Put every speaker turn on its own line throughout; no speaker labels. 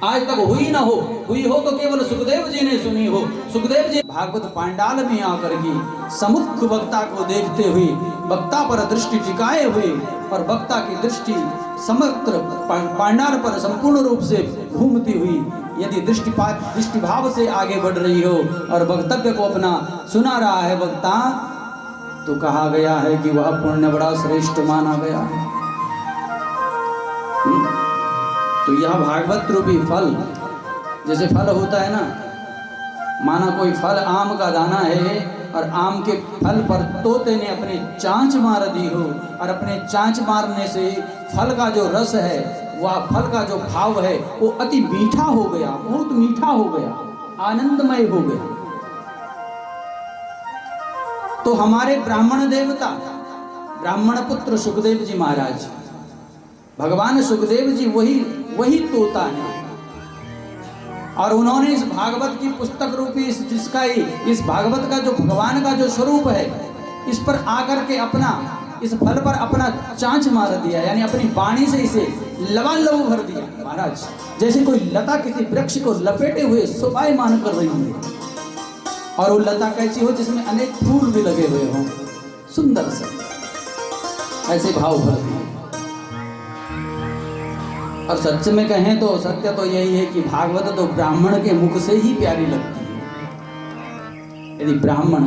आज तक हुई ना हो, हुई हो तो केवल सुखदेव जी ने सुनी हो। सुखदेव जी भागवत पांडाल में आकर के समुख वक्ता को देखते हुए वक्ता पर दृष्टि टिकाए हुए और वक्ता की दृष्टि समग्र पांडाल पर संपूर्ण रूप से घूमती हुई यदि दृष्टिभाव से आगे बढ़ रही हो और वक्तव्य को अपना सुना रहा है वक्ता, तो कहा गया है कि वह पुण्य बड़ा श्रेष्ठ माना गया है। तो यह भागवत रूपी फल, जैसे फल होता है ना, माना कोई फल आम का दाना है और आम के फल पर तोते ने अपनी चांच मार दी हो और अपने चांच मारने से फल का जो रस है, वह फल का जो भाव है वो अति मीठा हो गया, बहुत मीठा हो गया, आनंदमय हो गया। तो हमारे ब्राह्मण देवता, ब्राह्मण पुत्र सुखदेव जी महाराज, भगवान सुखदेव जी वही तोता है। और उन्होंने इस भागवत की पुस्तक रूपी इस भागवत का जो भगवान का जो स्वरूप है, इस पर आकर के इस फल पर अपना चांच मार दिया, यानी अपनी वाणी से इसे लबालब भर दिया महाराज। जैसे कोई लता किसी वृक्ष को लपेटे हुए शोभायमान कर रही है, और वो लता कैसी हो जिसमें अनेक फूल भी लगे हुए हों, सुंदर से ऐसे भाव भर दिए। और सच में कहें तो सत्य तो यही है कि भागवत तो ब्राह्मण के मुख से ही प्यारी लगती है। यदि ब्राह्मण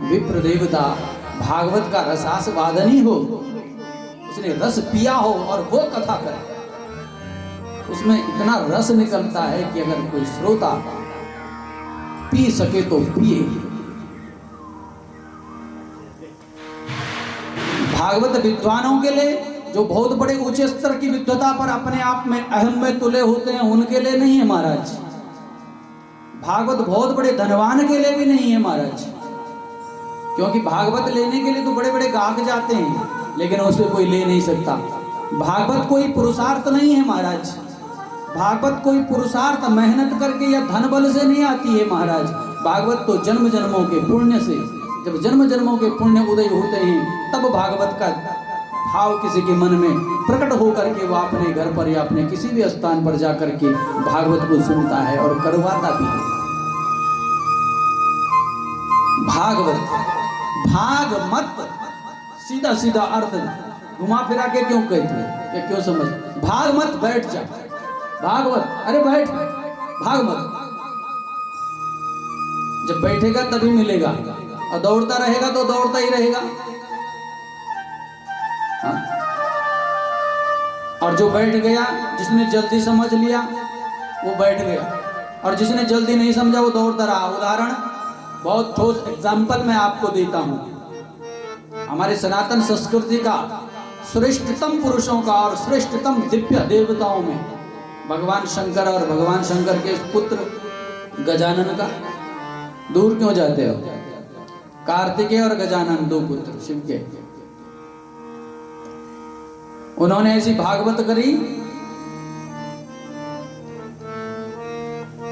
विप्र देवता भागवत का रसास्वादनी हो, उसने रस पिया हो और वो कथा करे, उसमें इतना रस निकलता है कि अगर कोई श्रोता पी सके तो पिए। भागवत विद्वानों के लिए, जो बहुत बड़े ऊंचे स्तर की विद्वता पर अपने आप में अहम में तुले होते हैं, उनके लिए नहीं है महाराज। भागवत बहुत बड़े धनवान के लिए भी नहीं है महाराज, क्योंकि भागवत लेने के लिए तो बड़े बड़े गाहक जाते हैं, लेकिन उसे कोई ले नहीं सकता। भागवत कोई पुरुषार्थ नहीं है महाराज, भागवत कोई पुरुषार्थ मेहनत करके या धन बल से नहीं आती है महाराज। भागवत तो जन्म जन्मों के पुण्य से, जब जन्म जन्मों के पुण्य उदय होते हैं तब भागवत का भाव किसी के मन में प्रकट होकर के वह अपने घर पर या अपने किसी भी स्थान पर जाकर के भागवत को सुनता है और करवाता भी है। भागमत सीधा सीधा अर्थ घुमा फिरा के क्यों कहते हैं, या क्यों समझ, भागमत बैठ जा, भागवत अरे बैठ, भागमत। जब बैठेगा तभी मिलेगा, और दौड़ता रहेगा तो दौड़ता ही रहेगा। हाँ? और जो बैठ गया, जिसने जल्दी समझ लिया वो बैठ गया, और जिसने जल्दी नहीं समझा वो दौड़ता रहा। उदाहरण बहुत ठोस एग्जाम्पल मैं आपको देता हूं। हमारे सनातन संस्कृति का श्रेष्ठतम पुरुषों का और श्रेष्ठतम दिव्य देवताओं में भगवान शंकर और भगवान शंकर के पुत्र गजानन का, दूर क्यों जाते हो, कार्तिकेय और गजानन दो पुत्र शिव के। उन्होंने ऐसी भागवत करी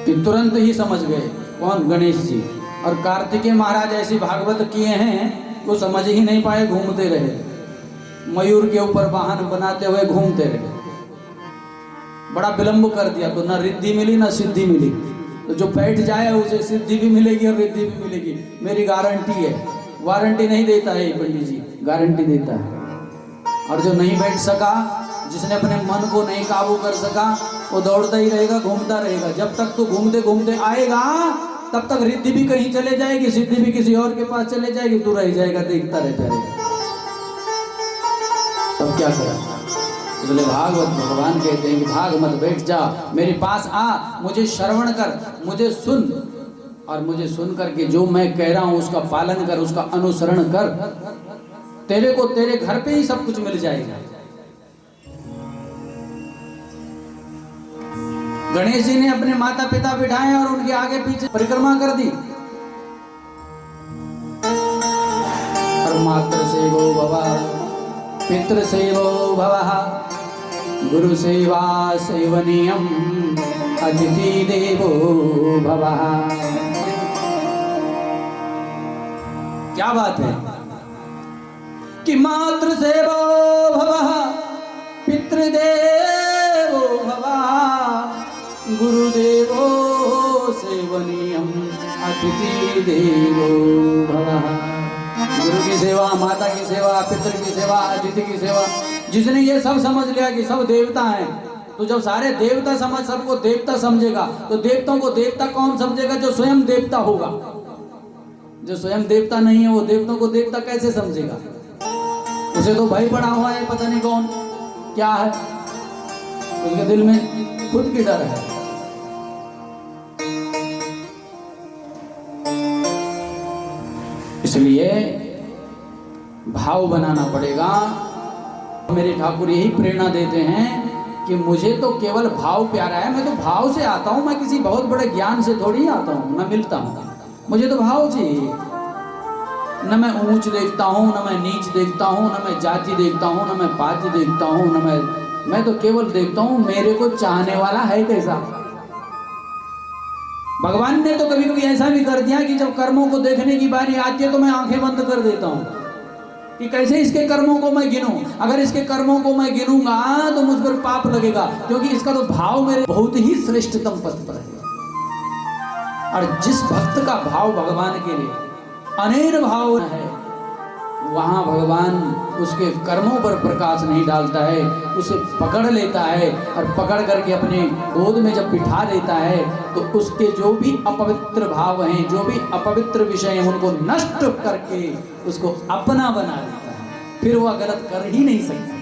कि तुरंत ही समझ गए। कौन? गणेश जी। और कार्तिकेय महाराज ऐसी भागवत किए हैं वो समझ ही नहीं पाए, घूमते रहे, मयूर के ऊपर वाहन बनाते हुए घूमते रहे। बड़ा विलंब कर दिया तो न रिद्धि मिली न सिद्धि मिली। तो जो बैठ जाए उसे सिद्धि भी मिलेगी और रिद्धि भी मिलेगी, मेरी गारंटी है। वारंटी नहीं देता है पंडित जी, गारंटी देता है। और जो नहीं बैठ सका, जिसने अपने मन को नहीं काबू कर सका, वो दौड़ता ही रहेगा, घूमता रहेगा। जब तक तो घूमते घूमते आएगा तब तक रिद्धि भी कहीं चले जाएगी, सिद्धि भी किसी और के पास चले जाएगी, तू रह जाएगा, देखता रहता रहेगा। तब क्या करेगा? इसलिए भागवत भगवान कहते हैं कि भाग मत, बैठ जा, मेरे पास आ, मुझे श्रवण कर, मुझे सुन, और मुझे सुन करके जो मैं कह रहा हूं उसका पालन कर, उसका अनुसरण कर। तेरे को तेरे घर पे ही सब कुछ मिल जाएगा। गणेश जी ने अपने माता पिता बिठाए और उनके आगे पीछे परिक्रमा कर दी। और मातृ सेवो भवः, पितृ सेवो भवः, गुरु सेवा सेवनीयम, अतिथि देवो भवः। क्या बात है कि मातृ सेवो भवः, पितृदेवो भवः, गुरुदेवो सेवनीयम अतिथि देवो भवः। गुरु की सेवा, माता की सेवा, पितृ की सेवा, अतिथि की सेवा। जिसने ये सब समझ लिया कि सब देवता हैं, तो जब सारे देवता समझ सबको देवता समझेगा, तो देवताओं को देवता कौन समझेगा? जो स्वयं देवता होगा। जो स्वयं देवता नहीं है वो देवताओं को देवता कैसे समझेगा? उसे तो भय पड़ा हुआ है, पता नहीं कौन क्या है, उसके दिल में खुद की डर है। इसलिए भाव बनाना पड़ेगा। मेरे ठाकुर यही प्रेरणा देते हैं कि मुझे तो केवल भाव प्यारा है, मैं तो भाव से आता हूं, मैं किसी बहुत बड़े ज्ञान से थोड़ी आता हूं, मैं मिलता हूं, मुझे तो भाव चाहिए। न मैं ऊंच देखता हूं, न मैं नीच देखता हूं, न मैं जाति देखता हूं, न मैं पाति देखता हूं, न मैं तो केवल देखता हूं मेरे को चाहने वाला है कैसा। भगवान ने तो कभी कभी ऐसा भी कर दिया कि जब कर्मों को देखने की बारी आती है तो मैं आंखें बंद कर देता हूं कि कैसे इसके कर्मों को मैं गिनूं। अगर इसके कर्मों को मैं गिनूंगा तो मुझ पर पाप लगेगा, क्योंकि इसका तो भाव मेरे बहुत ही श्रेष्ठतम पद पर है। और जिस भक्त का भाव भगवान के लिए अनेक भाव है, वहां भगवान उसके कर्मों पर प्रकाश नहीं डालता है, उसे पकड़ लेता है और पकड़ करके अपने गोद में जब बिठा लेता है तो उसके जो भी अपवित्र भाव हैं, जो भी अपवित्र विषय हैं, उनको नष्ट करके उसको अपना बना देता है। फिर वह गलत कर ही नहीं सकता,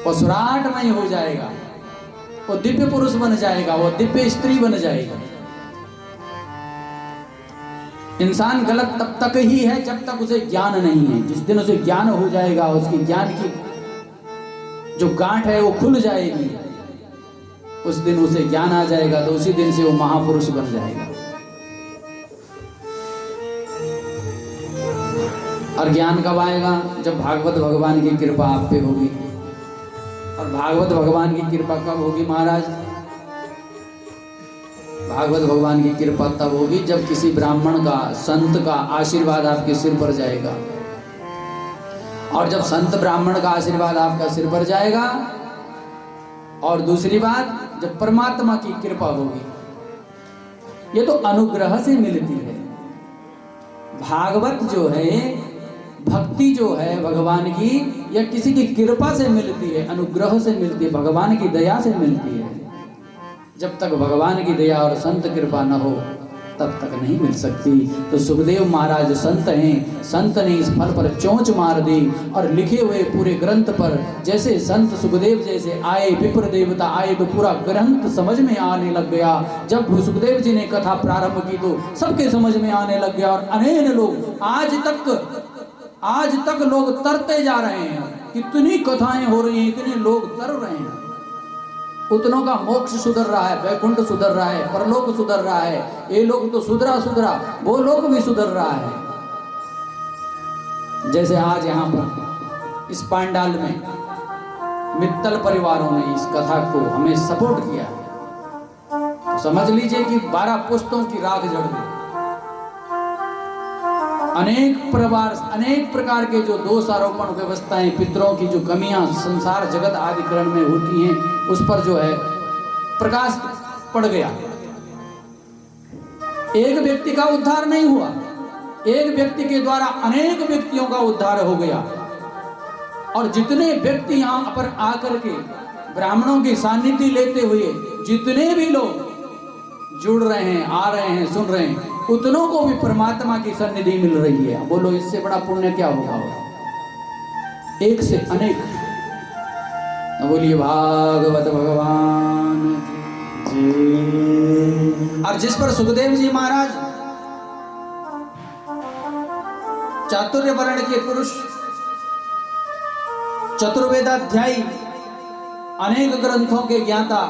वो सुराटमय हो जाएगा, वो दिव्य पुरुष बन जाएगा, वो दिव्य स्त्री बन जाएगा। इंसान गलत तब तक ही है जब तक उसे ज्ञान नहीं है। जिस दिन उसे ज्ञान हो जाएगा, उसकी ज्ञान की जो गांठ है वो खुल जाएगी, उस दिन उसे ज्ञान आ जाएगा, तो उसी दिन से वो महापुरुष बन जाएगा। और ज्ञान कब आएगा? जब भागवत भगवान की कृपा आप पे होगी। और भागवत भगवान की कृपा कब होगी महाराज? भागवत भगवान की कृपा तब होगी जब किसी ब्राह्मण का, संत का आशीर्वाद आपके सिर पर जाएगा। और जब संत ब्राह्मण का आशीर्वाद आपका सिर पर जाएगा, और दूसरी बात जब परमात्मा की कृपा होगी, ये तो अनुग्रह से मिलती है। भागवत जो है, भक्ति जो है भगवान की, या किसी की कृपा से मिलती है, अनुग्रह से मिलती है, भगवान की दया से मिलती है। जब तक भगवान की दया और संत कृपा न हो तब तक नहीं मिल सकती। तो सुखदेव महाराज संत हैं, संत ने इस फल पर चोंच मार दी और लिखे हुए पूरे ग्रंथ पर जैसे संत सुखदेव जैसे आए, विप्र देवता आए, तो पूरा ग्रंथ समझ में आने लग गया। जब सुखदेव जी ने कथा प्रारंभ की तो सबके समझ में आने लग गया, और अनेक लोग आज तक लोग तरते जा रहे हैं। कितनी कथाएं हो रही हैं, इतने लोग तर रहे हैं। उतनों का मोक्ष सुधर रहा है, वैकुंठ सुधर रहा है, परलोक सुधर रहा है। ये लोग तो सुधरा, वो लोग भी सुधर रहा है। जैसे आज यहाँ पर इस पांडाल में मित्तल परिवारों ने इस कथा को हमें सपोर्ट किया, तो समझ लीजिए कि 12 पुश्तों की राख जड़ गई। अनेक प्रकार के जो दोष आरोपण व्यवस्थाएं, पितरों की जो कमियां संसार जगत आदिकरण में होती हैं, उस पर जो है प्रकाश पड़ गया। एक व्यक्ति का उद्धार नहीं हुआ, एक व्यक्ति के द्वारा अनेक व्यक्तियों का उद्धार हो गया। और जितने व्यक्ति यहाँ पर आकर के ब्राह्मणों की सानिध्य लेते हुए जितने भी लोग जुड़ रहे हैं, आ रहे हैं, सुन रहे हैं, उतनों को भी परमात्मा की सन्निधि मिल रही है। बोलो इससे बड़ा पुण्य क्या होगा? एक से अनेक। बोलिए भागवत भगवान जी। और जिस पर सुखदेव जी महाराज चातुर्य वर्ण के पुरुष, चतुर्वेदाध्यायी, अनेक ग्रंथों के ज्ञाता,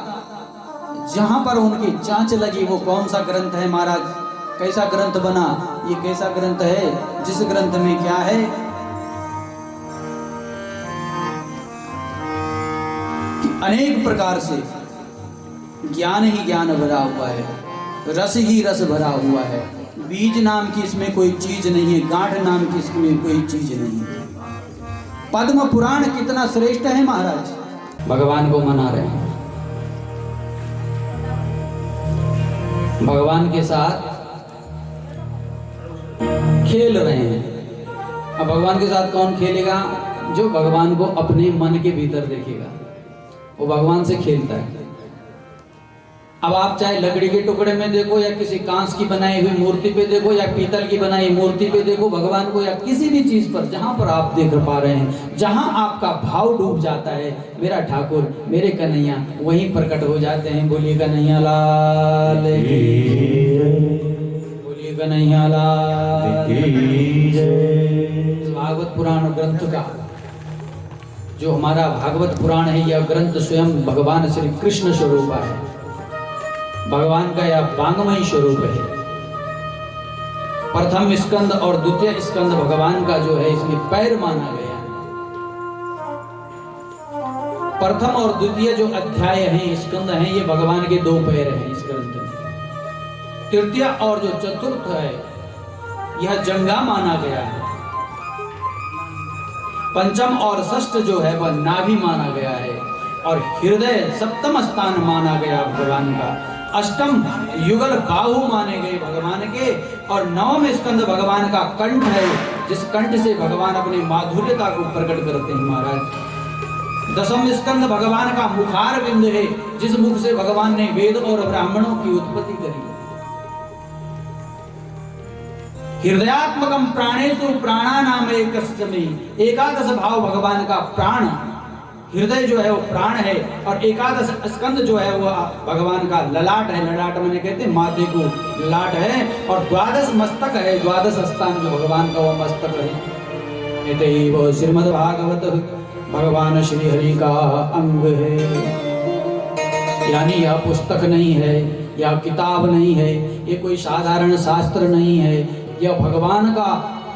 जहां पर उनकी जांच लगी वो कौन सा ग्रंथ है महाराज, कैसा ग्रंथ बना, ये कैसा ग्रंथ है, जिस ग्रंथ में क्या है, कि अनेक प्रकार से ज्ञान ही ज्ञान भरा हुआ है, रस ही रस भरा हुआ है। बीज नाम की इसमें कोई चीज नहीं है, गांठ नाम की इसमें कोई चीज नहीं है। पद्म पुराण कितना श्रेष्ठ है महाराज। भगवान को मना रहे हैं, भगवान के साथ खेल रहे हैं। अब भगवान के साथ कौन खेलेगा? जो भगवान को अपने मन के भीतर देखेगा, वो भगवान से खेलता है। अब आप चाहे लकड़ी के टुकड़े में देखो, या किसी कांच की बनाई हुई मूर्ति पे देखो, या पीतल की बनाई मूर्ति पे देखो भगवान को, या किसी भी चीज पर जहां पर आप देख पा रहे हैं, जहां आपका भाव डूब जाता है, मेरा ठाकुर, मेरे कन्हैया वहीं प्रकट हो जाते हैं। बोलिए कन्हैया लाल की, बोलिए कन्हैया लाल की। भागवत पुराण ग्रंथ का जो हमारा भागवत पुराण है, यह ग्रंथ स्वयं भगवान श्री कृष्ण स्वरूप है। भगवान का यह वांगमय स्वरूप है। प्रथम स्कंद और द्वितीय स्कंद भगवान का जो है, इसमें पैर माना गया। प्रथम और द्वितीय जो अध्याय हैं, स्कंद हैं, ये भगवान के 2 पैर हैं इस ग्रंथ में। तृतीय और जो चतुर्थ है, यह जंगा माना गया है। पंचम और षष्ठ जो है वह नाभि माना गया है, और हृदय सप्तम स्थान माना गया भगवान का। अष्टम युगल बाहु माने गए भगवान के, और नवम स्कंद भगवान का कंठ है, जिस कंठ से भगवान अपनी माधुर्यता को प्रकट करते हैं महाराज। दसम स्कंद भगवान का मुखार बिंद है, जिस मुख से भगवान ने वेद और ब्राह्मणों की उत्पत्ति करी। हृदयात्मकम प्राणेषु प्राणानाम एकस्मै, एकादश भाव भगवान का प्राण, हृदय जो है वो प्राण है, और एकादश स्कंद जो है वो भगवान का ललाट है। ललाट मैंने कहते हैं माथे को ललाट है, और द्वादश मस्तक है, द्वादश स्थान जो भगवान का वो मस्तक है। इतैव श्रीमद् भागवत भगवान श्री हरि का अंग है। यानी यह पुस्तक नहीं है, यह किताब नहीं है, ये कोई साधारण शास्त्र नहीं है, यह भगवान का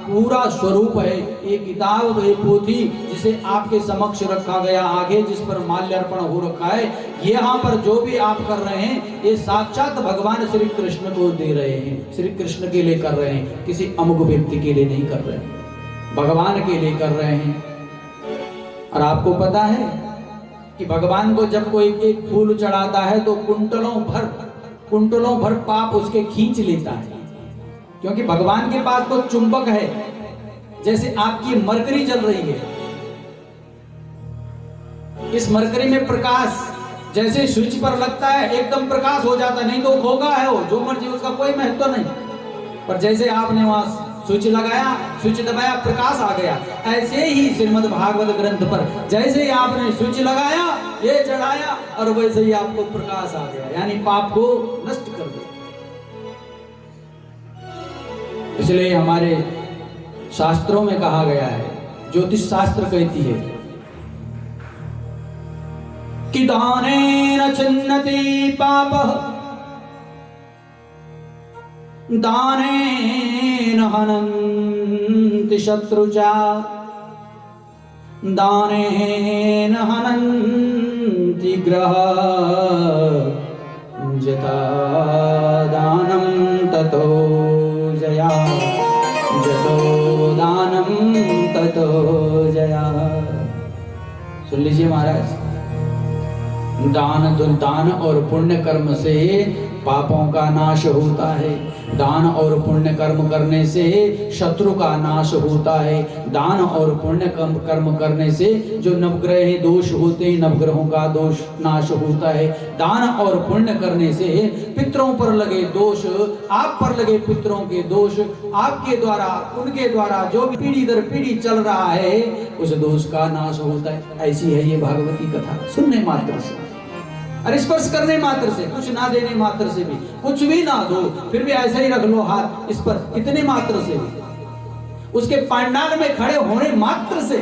पूरा स्वरूप है। ये किताब है, पोथी, जिसे आपके समक्ष रखा गया आगे, जिस पर माल्यार्पण हो रखा है। यहाँ पर जो भी आप कर रहे हैं, ये साक्षात भगवान श्री कृष्ण को दे रहे हैं, श्री कृष्ण के लिए कर रहे हैं, किसी अमुक व्यक्ति के लिए नहीं कर रहे हैं, भगवान के लिए कर रहे हैं। और आपको पता है कि भगवान को जब कोई एक फूल चढ़ाता है तो कुंटलों भर पाप उसके खींच लेता है, क्योंकि भगवान के पास तो चुंबक है। जैसे आपकी मरकरी जल रही है, इस मरकरी में प्रकाश जैसे स्विच पर लगता है एकदम प्रकाश हो जाता है, नहीं तो खोगा है वो, जो मर्जी, उसका कोई महत्व नहीं। पर जैसे आपने वहां स्विच लगाया, स्विच दबाया, प्रकाश आ गया। ऐसे ही श्रीमद् भागवत ग्रंथ पर जैसे ही आपने स्विच लगाया, ये चढ़ाया, और वैसे ही आपको प्रकाश आ गया, यानी पाप को नष्ट कर दिया। इसलिए हमारे शास्त्रों में कहा गया है, ज्योतिष शास्त्र कहती है कि दानेन छिन्नति पापः, दानेन हनन्ति शत्रुजा, दानेन हनन्ति ग्रहः, यथा दानं ततो जया, जतो दानं ततो जया। सुन लीजिए महाराज, दान और पुण्य कर्म से पापों का नाश होता है। दान और पुण्य कर्म करने से शत्रु का नाश होता है। दान और पुण्य कर्म करने से जो नवग्रह दोष होते हैं, नवग्रहों का दोष नाश होता है। दान और पुण्य करने से पितरों पर लगे दोष, आप पर लगे पितरों के दोष, आपके द्वारा, उनके द्वारा जो भी पीढ़ी दर पीढ़ी चल रहा है, उस दोष का नाश होता है। ऐसी है ये भागवती कथा। सुनने मात्र से और स्पर्श करने मात्र से, कुछ ना देने मात्र से भी, कुछ भी ना दो फिर भी ऐसे ही रख लो हाथ इस पर, इतने मात्र से भी, उसके पांडाल में खड़े होने मात्र से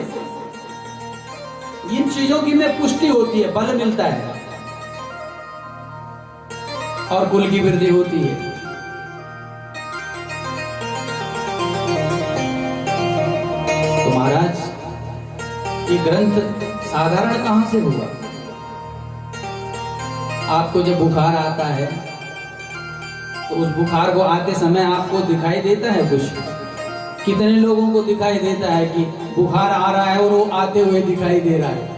इन चीजों की में पुष्टि होती है, बल मिलता है और कुल की वृद्धि होती है। तो महाराज, ये ग्रंथ साधारण कहां से हुआ? आपको जब बुखार आता है तो उस बुखार को आते समय आपको दिखाई देता है कुछ? कितने लोगों को दिखाई देता है कि बुखार आ रहा है और वो आते हुए दिखाई दे रहा है?